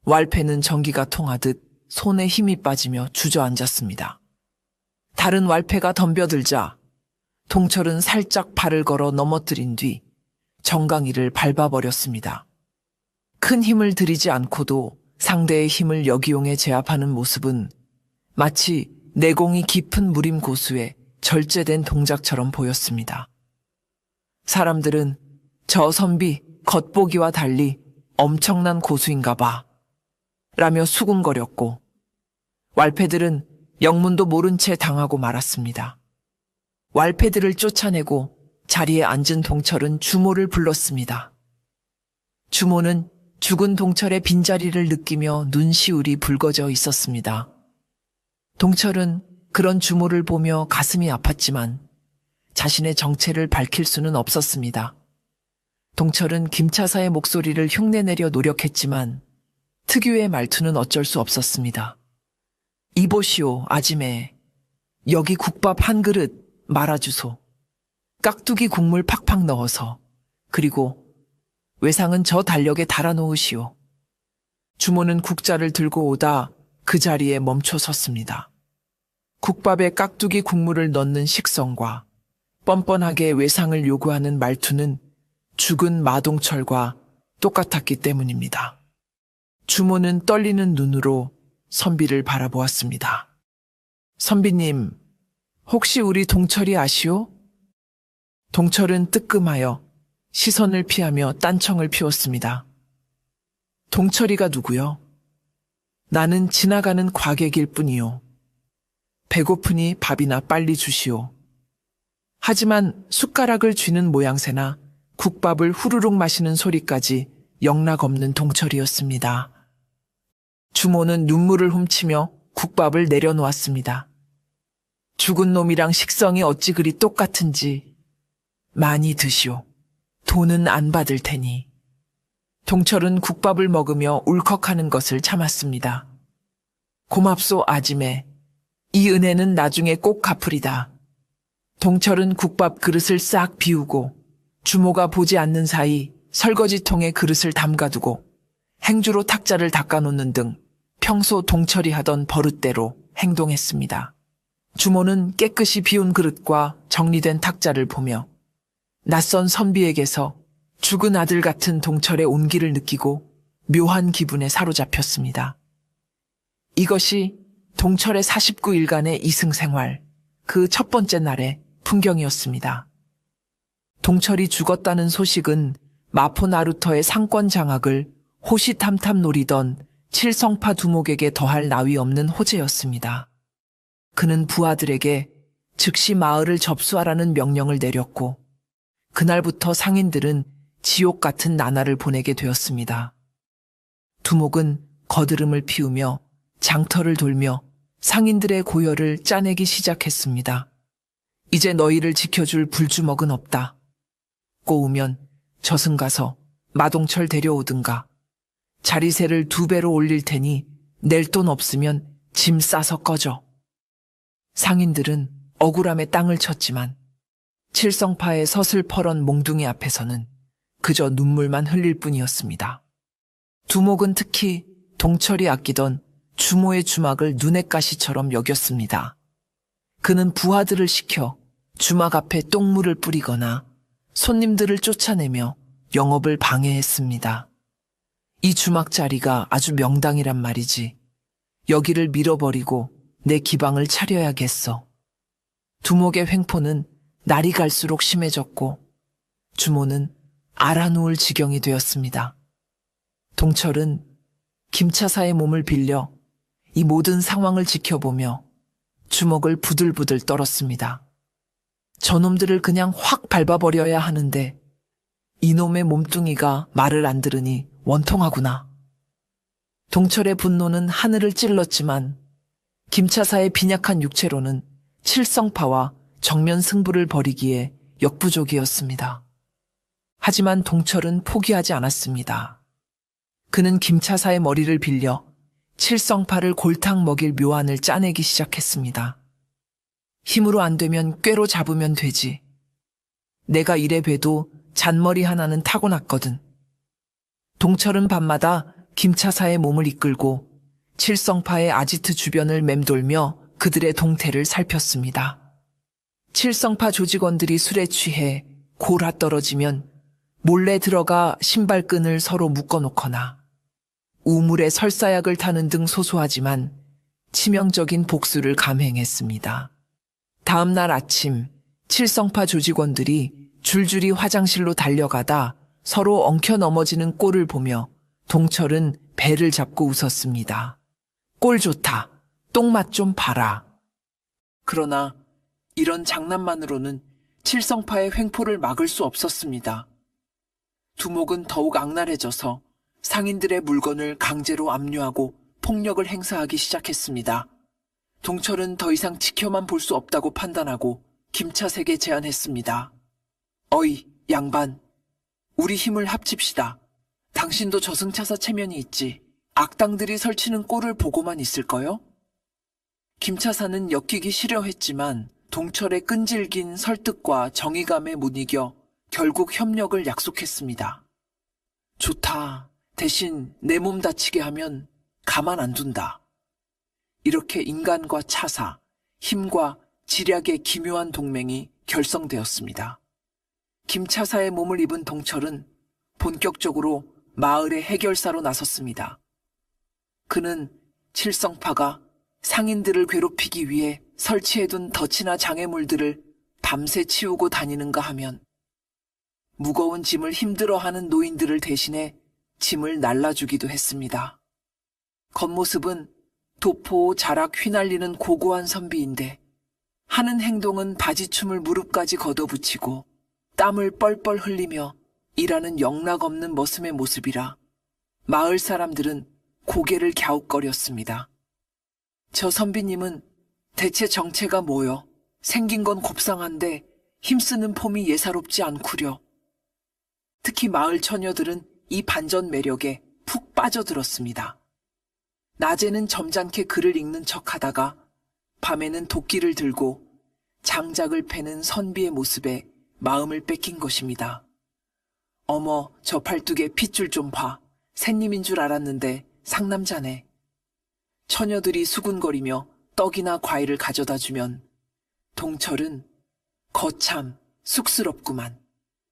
왈패는 전기가 통하듯 손에 힘이 빠지며 주저앉았습니다. 다른 왈패가 덤벼들자 동철은 살짝 발을 걸어 넘어뜨린 뒤 정강이를 밟아버렸습니다. 큰 힘을 들이지 않고도 상대의 힘을 역이용해 제압하는 모습은 마치 내공이 깊은 무림 고수의 절제된 동작처럼 보였습니다. 사람들은 저 선비 겉보기와 달리 엄청난 고수인가 봐 라며 수군거렸고 왈패들은 영문도 모른 채 당하고 말았습니다. 왈패들을 쫓아내고 자리에 앉은 동철은 주모를 불렀습니다. 주모는 죽은 동철의 빈자리를 느끼며 눈시울이 붉어져 있었습니다. 동철은 그런 주모를 보며 가슴이 아팠지만 자신의 정체를 밝힐 수는 없었습니다. 동철은 김차사의 목소리를 흉내내려 노력했지만 특유의 말투는 어쩔 수 없었습니다. 이보시오, 아지매. 여기 국밥 한 그릇 말아주소. 깍두기 국물 팍팍 넣어서. 그리고 외상은 저 달력에 달아놓으시오. 주모는 국자를 들고 오다 그 자리에 멈춰 섰습니다. 국밥에 깍두기 국물을 넣는 식성과 뻔뻔하게 외상을 요구하는 말투는 죽은 마동철과 똑같았기 때문입니다. 주모는 떨리는 눈으로 선비를 바라보았습니다. 선비님, 혹시 우리 동철이 아시오? 동철은 뜨끔하여 시선을 피하며 딴청을 피웠습니다. 동철이가 누구요? 나는 지나가는 과객일 뿐이요. 배고프니 밥이나 빨리 주시오. 하지만 숟가락을 쥐는 모양새나 국밥을 후루룩 마시는 소리까지 영락없는 동철이었습니다. 주모는 눈물을 훔치며 국밥을 내려놓았습니다. 죽은 놈이랑 식성이 어찌 그리 똑같은지 많이 드시오. 돈은 안 받을 테니. 동철은 국밥을 먹으며 울컥하는 것을 참았습니다. 고맙소 아지매. 이 은혜는 나중에 꼭 갚으리다. 동철은 국밥 그릇을 싹 비우고 주모가 보지 않는 사이 설거지통에 그릇을 담가두고 행주로 탁자를 닦아놓는 등 평소 동철이 하던 버릇대로 행동했습니다. 주모는 깨끗이 비운 그릇과 정리된 탁자를 보며 낯선 선비에게서 죽은 아들 같은 동철의 온기를 느끼고 묘한 기분에 사로잡혔습니다. 이것이 동철의 49일간의 이승생활, 그 첫 번째 날의 풍경이었습니다. 동철이 죽었다는 소식은 마포 나루터의 상권 장악을 호시탐탐 노리던 칠성파 두목에게 더할 나위 없는 호재였습니다. 그는 부하들에게 즉시 마을을 접수하라는 명령을 내렸고 그날부터 상인들은 지옥 같은 나날을 보내게 되었습니다. 두목은 거드름을 피우며 장터를 돌며 상인들의 고열을 짜내기 시작했습니다. 이제 너희를 지켜줄 불주먹은 없다. 꼬우면 저승 가서 마동철 데려오든가. 자리세를 2배로 올릴 테니 낼 돈 없으면 짐 싸서 꺼져. 상인들은 억울함에 땅을 쳤지만 칠성파의 서슬퍼런 몽둥이 앞에서는 그저 눈물만 흘릴 뿐이었습니다. 두목은 특히 동철이 아끼던 주모의 주막을 눈엣 가시처럼 여겼습니다. 그는 부하들을 시켜 주막 앞에 똥물을 뿌리거나 손님들을 쫓아내며 영업을 방해했습니다. 이 주막 자리가 아주 명당이란 말이지. 여기를 밀어버리고 내 기방을 차려야겠어. 두목의 횡포는 날이 갈수록 심해졌고 주모는 알아누울 지경이 되었습니다. 동철은 김차사의 몸을 빌려 이 모든 상황을 지켜보며 주먹을 부들부들 떨었습니다. 저놈들을 그냥 확 밟아버려야 하는데 이놈의 몸뚱이가 말을 안 들으니 원통하구나. 동철의 분노는 하늘을 찔렀지만 김차사의 빈약한 육체로는 칠성파와 정면 승부를 벌이기에 역부족이었습니다. 하지만 동철은 포기하지 않았습니다. 그는 김차사의 머리를 빌려 칠성파를 골탕 먹일 묘안을 짜내기 시작했습니다. 힘으로 안 되면 꾀로 잡으면 되지. 내가 이래 봬도 잔머리 하나는 타고났거든. 동철은 밤마다 김차사의 몸을 이끌고 칠성파의 아지트 주변을 맴돌며 그들의 동태를 살폈습니다. 칠성파 조직원들이 술에 취해 골아 떨어지면 몰래 들어가 신발끈을 서로 묶어놓거나 우물에 설사약을 타는 등 소소하지만 치명적인 복수를 감행했습니다. 다음 날 아침 칠성파 조직원들이 줄줄이 화장실로 달려가다 서로 엉켜 넘어지는 꼴을 보며 동철은 배를 잡고 웃었습니다. 꼴 좋다. 똥맛 좀 봐라. 그러나 이런 장난만으로는 칠성파의 횡포를 막을 수 없었습니다. 두목은 더욱 악랄해져서 상인들의 물건을 강제로 압류하고 폭력을 행사하기 시작했습니다. 동철은 더 이상 지켜만 볼 수 없다고 판단하고 김차색에 제안했습니다. 어이, 양반. 우리 힘을 합칩시다. 당신도 저승차사 체면이 있지. 악당들이 설치는 꼴을 보고만 있을 거요? 김차사는 엮이기 싫어했지만 동철의 끈질긴 설득과 정의감에 못 이겨 결국 협력을 약속했습니다. 좋다. 대신 내 몸 다치게 하면 가만 안 둔다. 이렇게 인간과 차사, 힘과 지략의 기묘한 동맹이 결성되었습니다. 김차사의 몸을 입은 동철은 본격적으로 마을의 해결사로 나섰습니다. 그는 칠성파가 상인들을 괴롭히기 위해 설치해둔 덫이나 장애물들을 밤새 치우고 다니는가 하면 무거운 짐을 힘들어하는 노인들을 대신해 짐을 날라주기도 했습니다. 겉모습은 도포 자락 휘날리는 고고한 선비인데 하는 행동은 바지춤을 무릎까지 걷어붙이고 땀을 뻘뻘 흘리며 일하는 영락없는 머슴의 모습이라 마을 사람들은 고개를 갸웃거렸습니다. 저 선비님은 대체 정체가 뭐여? 생긴 건 곱상한데 힘쓰는 폼이 예사롭지 않구려. 특히 마을 처녀들은 이 반전 매력에 푹 빠져들었습니다. 낮에는 점잖게 글을 읽는 척하다가 밤에는 도끼를 들고 장작을 패는 선비의 모습에 마음을 뺏긴 것입니다. 어머, 저 팔뚝에 핏줄 좀 봐. 새님인 줄 알았는데 상남자네. 처녀들이 수군거리며 떡이나 과일을 가져다 주면 동철은 거참 쑥스럽구만.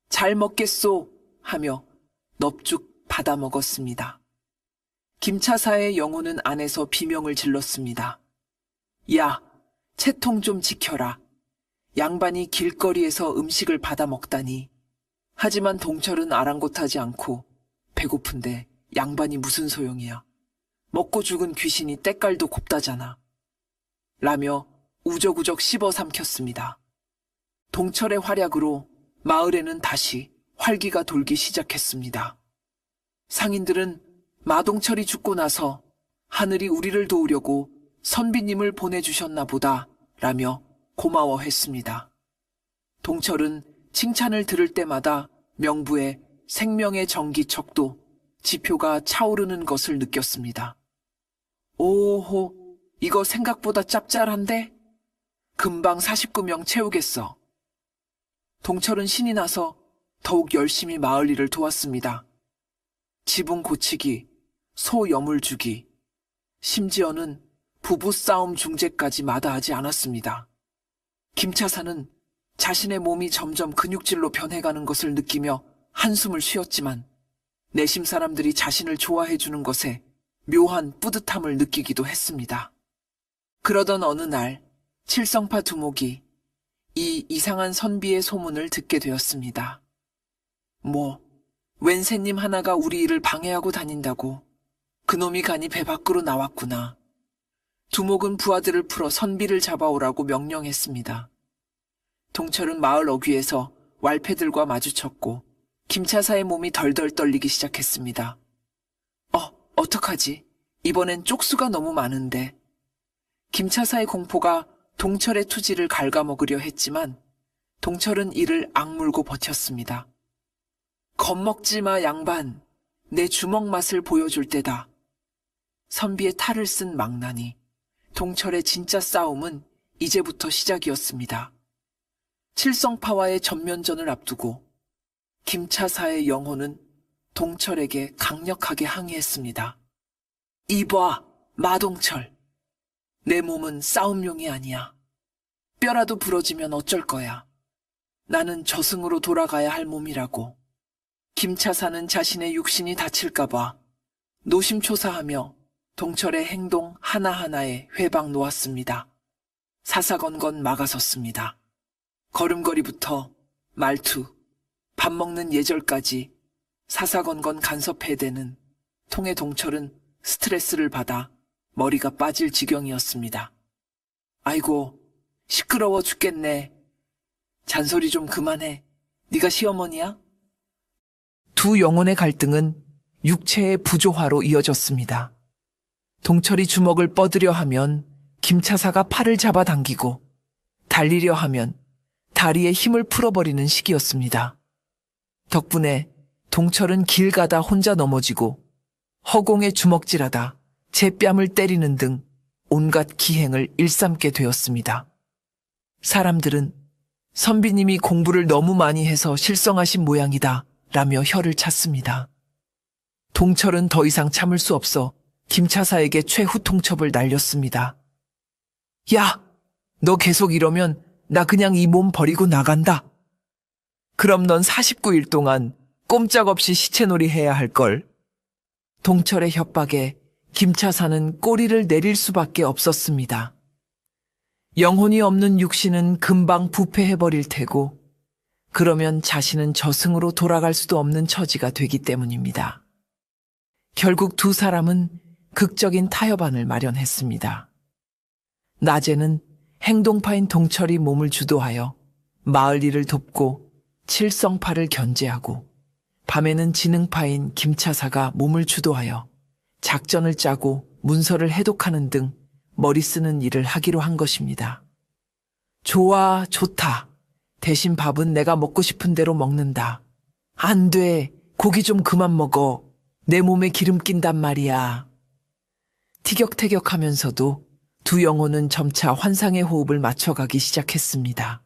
잘 먹겠소 하며 넙죽 받아 먹었습니다. 김차사의 영혼은 안에서 비명을 질렀습니다. 야, 채통 좀 지켜라. 양반이 길거리에서 음식을 받아 먹다니. 하지만 동철은 아랑곳하지 않고 배고픈데 양반이 무슨 소용이야. 먹고 죽은 귀신이 때깔도 곱다잖아. 라며 우적우적 씹어 삼켰습니다. 동철의 활약으로 마을에는 다시 활기가 돌기 시작했습니다. 상인들은 마동철이 죽고 나서 하늘이 우리를 도우려고 선비님을 보내주셨나 보다 라며 고마워했습니다. 동철은 칭찬을 들을 때마다 명부에 생명의 전기척도 지표가 차오르는 것을 느꼈습니다. 오호, 이거 생각보다 짭짤한데? 금방 49명 채우겠어. 동철은 신이 나서 더욱 열심히 마을 일을 도왔습니다. 지붕 고치기, 소 여물 주기, 심지어는 부부싸움 중재까지 마다하지 않았습니다. 김차사는 자신의 몸이 점점 근육질로 변해가는 것을 느끼며 한숨을 쉬었지만 내심 사람들이 자신을 좋아해주는 것에 묘한 뿌듯함을 느끼기도 했습니다. 그러던 어느 날 칠성파 두목이 이 이상한 선비의 소문을 듣게 되었습니다. 웬 새님 하나가 우리 일을 방해하고 다닌다고. 그놈이 간이 배 밖으로 나왔구나. 두목은 부하들을 풀어 선비를 잡아오라고 명령했습니다. 동철은 마을 어귀에서 왈패들과 마주쳤고 김차사의 몸이 덜덜 떨리기 시작했습니다. 어떡하지? 이번엔 쪽수가 너무 많은데. 김차사의 공포가 동철의 투지를 갉아먹으려 했지만 동철은 이를 악물고 버텼습니다. 겁먹지 마, 양반. 내 주먹 맛을 보여줄 때다. 선비의 탈을 쓴 망나니 동철의 진짜 싸움은 이제부터 시작이었습니다. 칠성파와의 전면전을 앞두고 김차사의 영혼은 동철에게 강력하게 항의했습니다. 이봐, 마동철. 내 몸은 싸움용이 아니야. 뼈라도 부러지면 어쩔 거야. 나는 저승으로 돌아가야 할 몸이라고. 김차사는 자신의 육신이 다칠까봐 노심초사하며 동철의 행동 하나하나에 회방 놓았습니다. 사사건건 막아섰습니다. 걸음걸이부터 말투, 밥 먹는 예절까지 사사건건 간섭해대는 통의 동철은 스트레스를 받아 머리가 빠질 지경이었습니다. 아이고, 시끄러워 죽겠네. 잔소리 좀 그만해. 네가 시어머니야? 두 영혼의 갈등은 육체의 부조화로 이어졌습니다. 동철이 주먹을 뻗으려 하면 김차사가 팔을 잡아당기고 달리려 하면 다리에 힘을 풀어버리는 시기였습니다. 덕분에 동철은 길 가다 혼자 넘어지고 허공에 주먹질하다 제 뺨을 때리는 등 온갖 기행을 일삼게 되었습니다. 사람들은 선비님이 공부를 너무 많이 해서 실성하신 모양이다 라며 혀를 찼습니다. 동철은 더 이상 참을 수 없어 김차사에게 최후 통첩을 날렸습니다. 야, 너 계속 이러면 나 그냥 이 몸 버리고 나간다. 그럼 넌 49일 동안 꼼짝없이 시체놀이 해야 할걸. 동철의 협박에 김차사는 꼬리를 내릴 수밖에 없었습니다. 영혼이 없는 육신은 금방 부패해버릴 테고, 그러면 자신은 저승으로 돌아갈 수도 없는 처지가 되기 때문입니다. 결국 두 사람은 극적인 타협안을 마련했습니다. 낮에는 행동파인 동철이 몸을 주도하여 마을 일을 돕고 칠성파를 견제하고, 밤에는 지능파인 김차사가 몸을 주도하여 작전을 짜고 문서를 해독하는 등 머리 쓰는 일을 하기로 한 것입니다. 좋아, 좋다. 대신 밥은 내가 먹고 싶은 대로 먹는다. 안 돼. 고기 좀 그만 먹어. 내 몸에 기름 낀단 말이야. 티격태격하면서도 두 영혼은 점차 환상의 호흡을 맞춰가기 시작했습니다.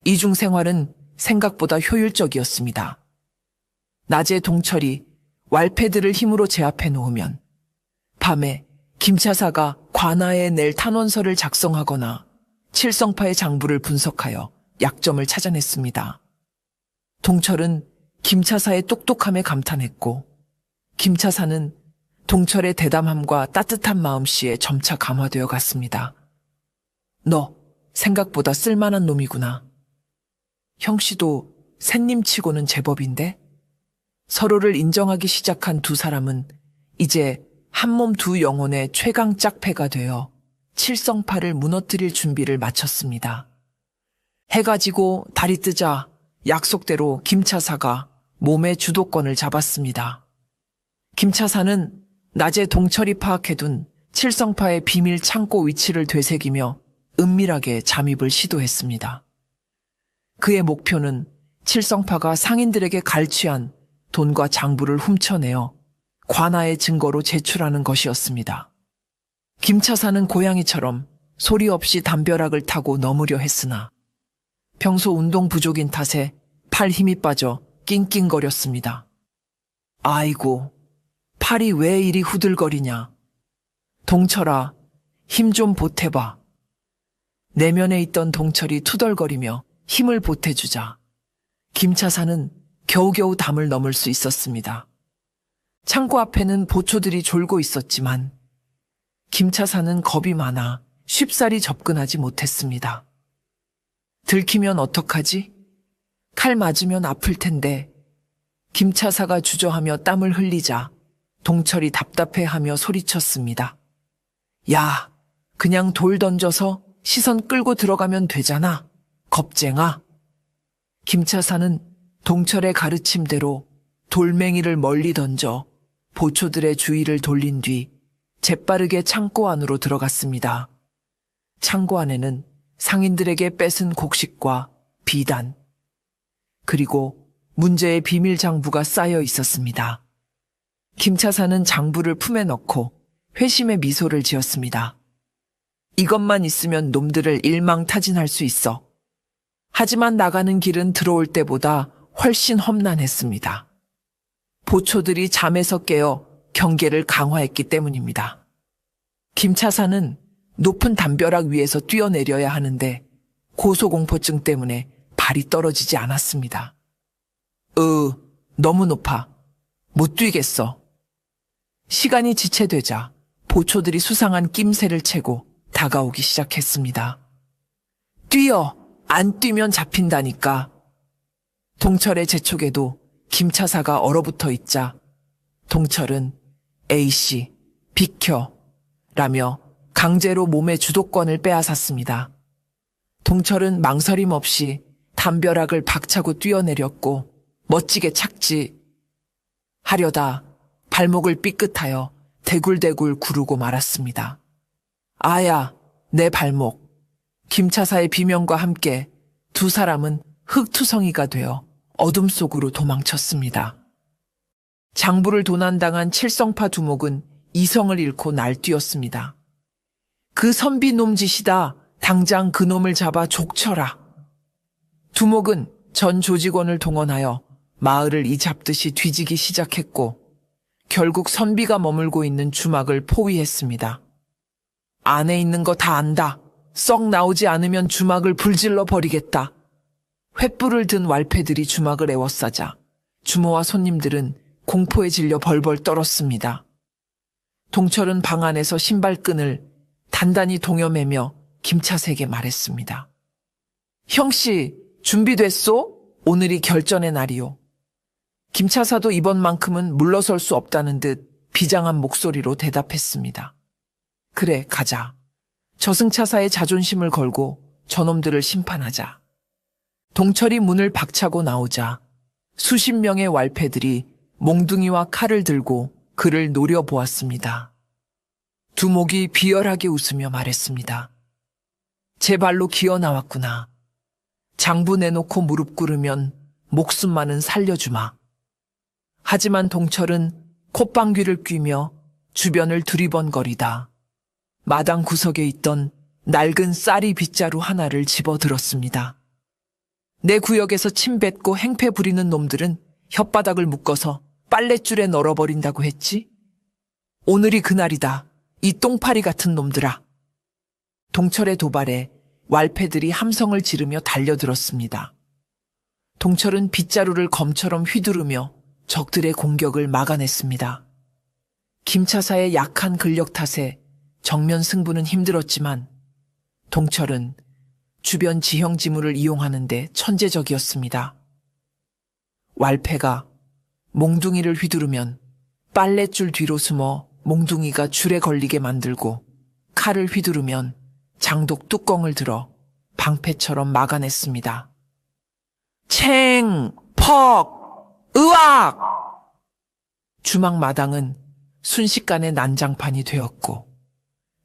이중 생활은 생각보다 효율적이었습니다. 낮에 동철이 왈패들을 힘으로 제압해 놓으면 밤에 김차사가 관아에 낼 탄원서를 작성하거나 칠성파의 장부를 분석하여 약점을 찾아냈습니다. 동철은 김차사의 똑똑함에 감탄했고, 김차사는 동철의 대담함과 따뜻한 마음씨에 점차 감화되어 갔습니다. 너 생각보다 쓸만한 놈이구나. 형씨도 샌님치고는 제법인데? 서로를 인정하기 시작한 두 사람은 이제 한몸 두 영혼의 최강 짝패가 되어 칠성파를 무너뜨릴 준비를 마쳤습니다. 해가 지고 달이 뜨자 약속대로 김차사가 몸의 주도권을 잡았습니다. 김차사는 낮에 동철이 파악해둔 칠성파의 비밀 창고 위치를 되새기며 은밀하게 잠입을 시도했습니다. 그의 목표는 칠성파가 상인들에게 갈취한 돈과 장부를 훔쳐내어 관아의 증거로 제출하는 것이었습니다. 김차사는 고양이처럼 소리 없이 담벼락을 타고 넘으려 했으나 평소 운동 부족인 탓에 팔 힘이 빠져 낑낑거렸습니다. 아이고, 팔이 왜 이리 후들거리냐. 동철아, 힘 좀 보태봐. 내면에 있던 동철이 투덜거리며 힘을 보태주자 김차사는 겨우겨우 담을 넘을 수 있었습니다. 창고 앞에는 보초들이 졸고 있었지만 김차사는 겁이 많아 쉽사리 접근하지 못했습니다. 들키면 어떡하지? 칼 맞으면 아플 텐데. 김차사가 주저하며 땀을 흘리자 동철이 답답해하며 소리쳤습니다. 야, 그냥 돌 던져서 시선 끌고 들어가면 되잖아. 겁쟁아. 김차사는 동철의 가르침대로 돌멩이를 멀리 던져 보초들의 주의를 돌린 뒤 재빠르게 창고 안으로 들어갔습니다. 창고 안에는 상인들에게 뺏은 곡식과 비단, 그리고 문제의 비밀 장부가 쌓여 있었습니다. 김차사는 장부를 품에 넣고 회심의 미소를 지었습니다. 이것만 있으면 놈들을 일망타진할 수 있어. 하지만 나가는 길은 들어올 때보다 훨씬 험난했습니다. 보초들이 잠에서 깨어 경계를 강화했기 때문입니다. 김차사는 높은 담벼락 위에서 뛰어내려야 하는데 고소공포증 때문에 발이 떨어지지 않았습니다. 너무 높아. 못 뛰겠어. 시간이 지체되자 보초들이 수상한 낌새를 채고 다가오기 시작했습니다. 뛰어! 안 뛰면 잡힌다니까. 동철의 재촉에도 김차사가 얼어붙어 있자 동철은 A씨, 비켜! 라며 강제로 몸의 주도권을 빼앗았습니다. 동철은 망설임 없이 담벼락을 박차고 뛰어내렸고 멋지게 착지 하려다 발목을 삐끗하여 대굴대굴 구르고 말았습니다. 아야, 내 발목. 김차사의 비명과 함께 두 사람은 흙투성이가 되어 어둠 속으로 도망쳤습니다. 장부를 도난당한 칠성파 두목은 이성을 잃고 날뛰었습니다. 그 선비 놈 짓이다. 당장 그 놈을 잡아 족쳐라. 두목은 전 조직원을 동원하여 마을을 이잡듯이 뒤지기 시작했고 결국 선비가 머물고 있는 주막을 포위했습니다. 안에 있는 거 다 안다. 썩 나오지 않으면 주막을 불질러 버리겠다. 횃불을 든 왈패들이 주막을 에워싸자 주모와 손님들은 공포에 질려 벌벌 떨었습니다. 동철은 방 안에서 신발끈을 단단히 동여매며 김차색에 말했습니다. 형씨, 준비됐소? 오늘이 결전의 날이오. 김차사도 이번만큼은 물러설 수 없다는 듯 비장한 목소리로 대답했습니다. 그래, 가자. 저승차사의 자존심을 걸고 저놈들을 심판하자. 동철이 문을 박차고 나오자 수십 명의 왈패들이 몽둥이와 칼을 들고 그를 노려보았습니다. 두목이 비열하게 웃으며 말했습니다. 제 발로 기어 나왔구나. 장부 내놓고 무릎 꿇으면 목숨만은 살려주마. 하지만 동철은 콧방귀를 뀌며 주변을 두리번거리다 마당 구석에 있던 낡은 쌀이 빗자루 하나를 집어들었습니다. 내 구역에서 침 뱉고 행패 부리는 놈들은 혓바닥을 묶어서 빨랫줄에 널어버린다고 했지? 오늘이 그날이다. 이 똥파리 같은 놈들아. 동철의 도발에 왈패들이 함성을 지르며 달려들었습니다. 동철은 빗자루를 검처럼 휘두르며 적들의 공격을 막아냈습니다. 김차사의 약한 근력 탓에 정면 승부는 힘들었지만 동철은 주변 지형 지물을 이용하는데 천재적이었습니다. 왈패가 몽둥이를 휘두르면 빨랫줄 뒤로 숨어 몽둥이가 줄에 걸리게 만들고 칼을 휘두르면 장독 뚜껑을 들어 방패처럼 막아냈습니다. 챙! 퍽! 으악! 주막 마당은 순식간에 난장판이 되었고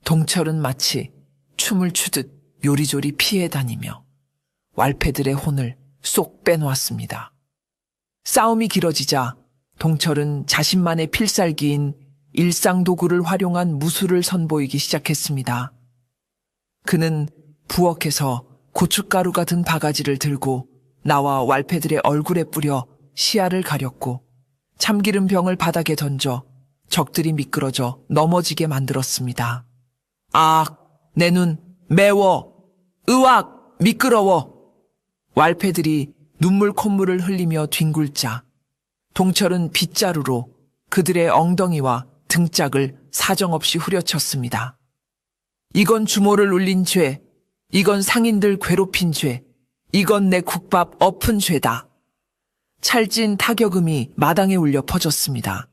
동철은 마치 춤을 추듯 요리조리 피해 다니며 왈패들의 혼을 쏙 빼놓았습니다. 싸움이 길어지자 동철은 자신만의 필살기인 일상도구를 활용한 무술을 선보이기 시작했습니다. 그는 부엌에서 고춧가루가 든 바가지를 들고 나와 왈패들의 얼굴에 뿌려 시야를 가렸고 참기름 병을 바닥에 던져 적들이 미끄러져 넘어지게 만들었습니다. 악! 내 눈 매워! 으악! 미끄러워! 왈패들이 눈물 콧물을 흘리며 뒹굴자 동철은 빗자루로 그들의 엉덩이와 등짝을 사정없이 후려쳤습니다. 이건 주모를 울린 죄, 이건 상인들 괴롭힌 죄, 이건 내 국밥 엎은 죄다. 찰진 타격음이 마당에 울려 퍼졌습니다.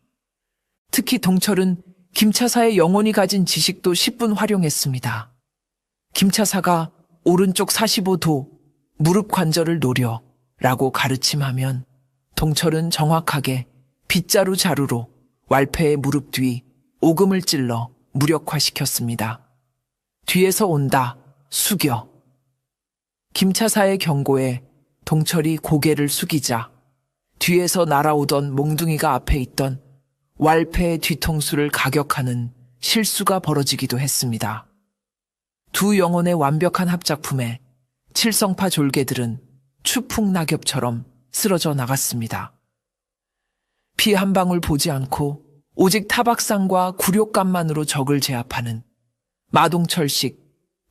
특히 동철은 김차사의 영혼이 가진 지식도 10분 활용했습니다. 김차사가 오른쪽 45도 무릎 관절을 노려 라고 가르침하면 동철은 정확하게 빗자루 자루로 왈패의 무릎 뒤 오금을 찔러 무력화시켰습니다. 뒤에서 온다, 숙여. 김차사의 경고에 동철이 고개를 숙이자 뒤에서 날아오던 몽둥이가 앞에 있던 왈패의 뒤통수를 가격하는 실수가 벌어지기도 했습니다. 두 영혼의 완벽한 합작품에 칠성파 졸개들은 추풍낙엽처럼 쓰러져 나갔습니다. 피 한 방울 보지 않고 오직 타박상과 굴욕감만으로 적을 제압하는 마동철식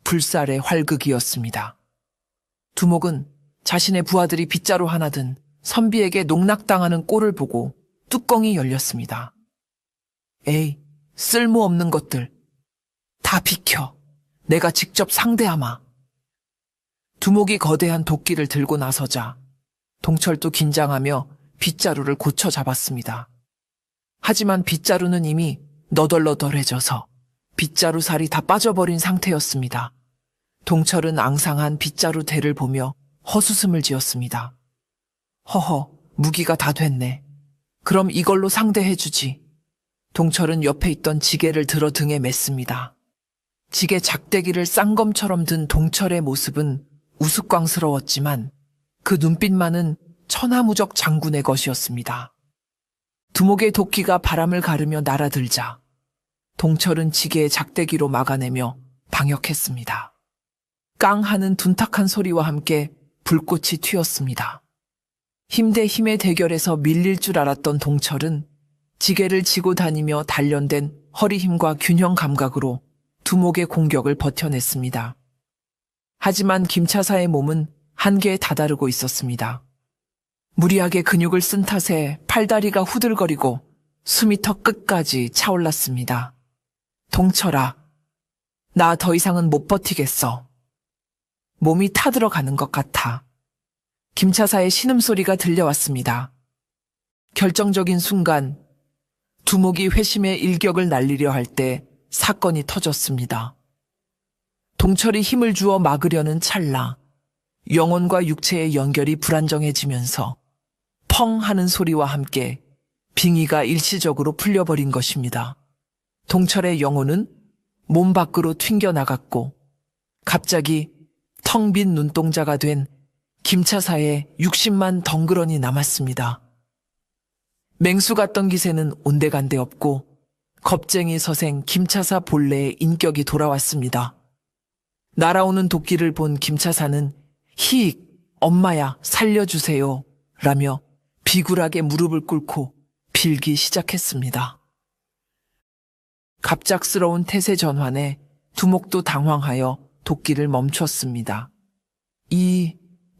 불살의 활극이었습니다. 두목은 자신의 부하들이 빗자루 하나 든 선비에게 농락당하는 꼴을 보고 뚜껑이 열렸습니다. 에이, 쓸모없는 것들. 다 비켜. 내가 직접 상대하마. 두목이 거대한 도끼를 들고 나서자 동철도 긴장하며 빗자루를 고쳐 잡았습니다. 하지만 빗자루는 이미 너덜너덜해져서 빗자루 살이 다 빠져버린 상태였습니다. 동철은 앙상한 빗자루 대를 보며 헛웃음을 지었습니다. 허허, 무기가 다 됐네. 그럼 이걸로 상대해주지. 동철은 옆에 있던 지게를 들어 등에 맸습니다. 지게 작대기를 쌍검처럼 든 동철의 모습은 우스꽝스러웠지만 그 눈빛만은 천하무적 장군의 것이었습니다. 두목의 도끼가 바람을 가르며 날아들자 동철은 지게의 작대기로 막아내며 방역했습니다. 깡 하는 둔탁한 소리와 함께 불꽃이 튀었습니다. 힘 대 힘의 대결에서 밀릴 줄 알았던 동철은 지게를 지고 다니며 단련된 허리 힘과 균형 감각으로 두목의 공격을 버텨냈습니다. 하지만 김차사의 몸은 한계에 다다르고 있었습니다. 무리하게 근육을 쓴 탓에 팔다리가 후들거리고 숨이 턱 끝까지 차올랐습니다. 동철아, 나 더 이상은 못 버티겠어. 몸이 타들어가는 것 같아. 김차사의 신음소리가 들려왔습니다. 결정적인 순간 두목이 회심의 일격을 날리려 할 때 사건이 터졌습니다. 동철이 힘을 주어 막으려는 찰나 영혼과 육체의 연결이 불안정해지면서 펑 하는 소리와 함께 빙의가 일시적으로 풀려버린 것입니다. 동철의 영혼은 몸 밖으로 튕겨나갔고 갑자기 텅 빈 눈동자가 된 김차사의 60만 덩그러니 남았습니다. 맹수 같던 기세는 온데간데 없고 겁쟁이 서생 김차사 본래의 인격이 돌아왔습니다. 날아오는 도끼를 본 김차사는 히익, 엄마야 살려주세요 라며 비굴하게 무릎을 꿇고 빌기 시작했습니다. 갑작스러운 태세 전환에 두목도 당황하여 도끼를 멈췄습니다.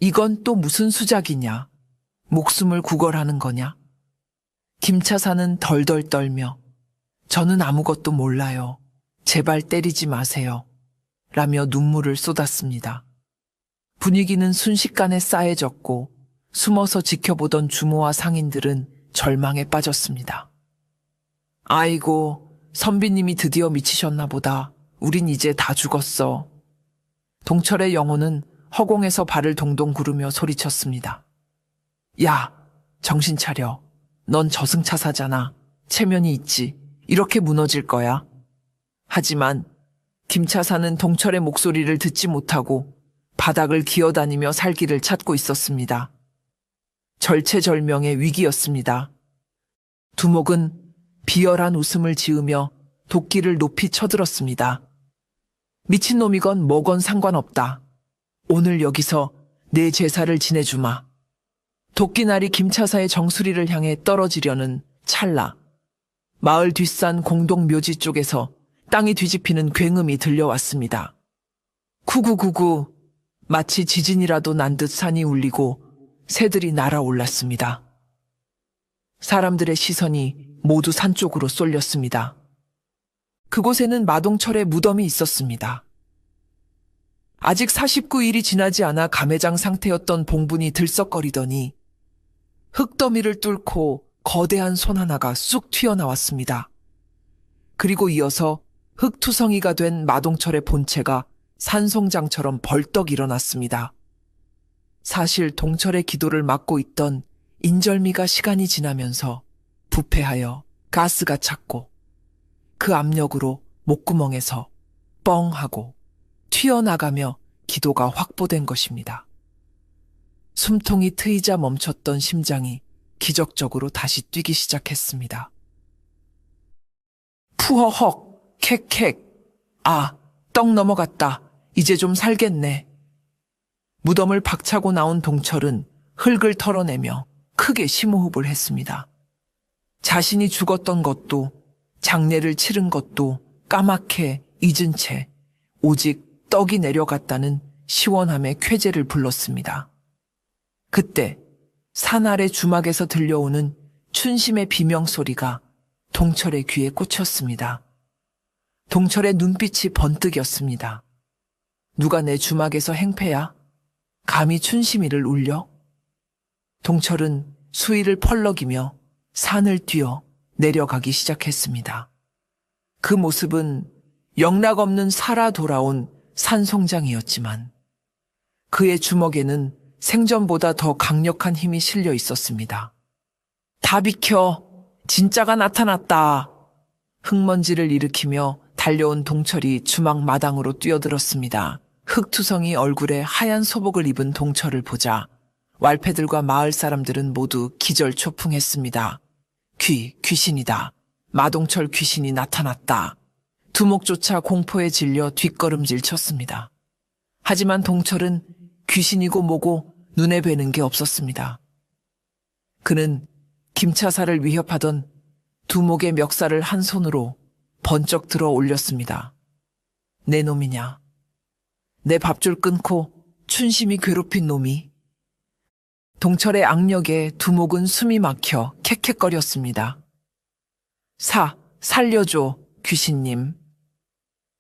이건 또 무슨 수작이냐? 목숨을 구걸하는 거냐? 김차사는 덜덜 떨며 저는 아무것도 몰라요. 제발 때리지 마세요. 라며 눈물을 쏟았습니다. 분위기는 순식간에 싸해졌고 숨어서 지켜보던 주모와 상인들은 절망에 빠졌습니다. 아이고, 선비님이 드디어 미치셨나 보다. 우린 이제 다 죽었어. 동철의 영혼은 허공에서 발을 동동 구르며 소리쳤습니다. 야, 정신 차려. 넌 저승차사잖아. 체면이 있지. 이렇게 무너질 거야. 하지만 김차사는 동철의 목소리를 듣지 못하고 바닥을 기어다니며 살기를 찾고 있었습니다. 절체절명의 위기였습니다. 두목은 비열한 웃음을 지으며 도끼를 높이 쳐들었습니다. 미친놈이건 뭐건 상관없다. 오늘 여기서 내 제사를 지내주마. 도끼날이 김차사의 정수리를 향해 떨어지려는 찰나 마을 뒷산 공동묘지 쪽에서 땅이 뒤집히는 굉음이 들려왔습니다. 구구구구 마치 지진이라도 난 듯 산이 울리고 새들이 날아올랐습니다. 사람들의 시선이 모두 산 쪽으로 쏠렸습니다. 그곳에는 마동철의 무덤이 있었습니다. 아직 49일이 지나지 않아 감회장 상태였던 봉분이 들썩거리더니 흙더미를 뚫고 거대한 손 하나가 쑥 튀어나왔습니다. 그리고 이어서 흙투성이가 된 마동철의 본체가 산송장처럼 벌떡 일어났습니다. 사실 동철의 기도를 막고 있던 인절미가 시간이 지나면서 부패하여 가스가 찼고 그 압력으로 목구멍에서 뻥 하고 튀어나가며 기도가 확보된 것입니다. 숨통이 트이자 멈췄던 심장이 기적적으로 다시 뛰기 시작했습니다. 푸허헉, 캑캑. 아, 떡 넘어갔다. 이제 좀 살겠네. 무덤을 박차고 나온 동철은 흙을 털어내며 크게 심호흡을 했습니다. 자신이 죽었던 것도 장례를 치른 것도 까맣게 잊은 채 오직 떡이 내려갔다는 시원함의 쾌재를 불렀습니다. 그때 산 아래 주막에서 들려오는 춘심의 비명소리가 동철의 귀에 꽂혔습니다. 동철의 눈빛이 번뜩였습니다. 누가 내 주막에서 행패야? 감히 춘심이를 울려? 동철은 수위를 펄럭이며 산을 뛰어 내려가기 시작했습니다. 그 모습은 영락없는 살아 돌아온 산송장이었지만 그의 주먹에는 생전보다 더 강력한 힘이 실려 있었습니다. 다 비켜! 진짜가 나타났다! 흙먼지를 일으키며 달려온 동철이 주막 마당으로 뛰어들었습니다. 흙투성이 얼굴에 하얀 소복을 입은 동철을 보자 왈패들과 마을 사람들은 모두 기절초풍했습니다. 귀신이다. 마동철 귀신이 나타났다. 두목조차 공포에 질려 뒷걸음질 쳤습니다. 하지만 동철은 귀신이고 뭐고 눈에 뵈는 게 없었습니다. 그는 김차사를 위협하던 두목의 멱살을 한 손으로 번쩍 들어 올렸습니다. 내 놈이냐? 내 밥줄 끊고 춘심이 괴롭힌 놈이? 동철의 악력에 두목은 숨이 막혀 캑캑거렸습니다. 살려줘, 귀신님.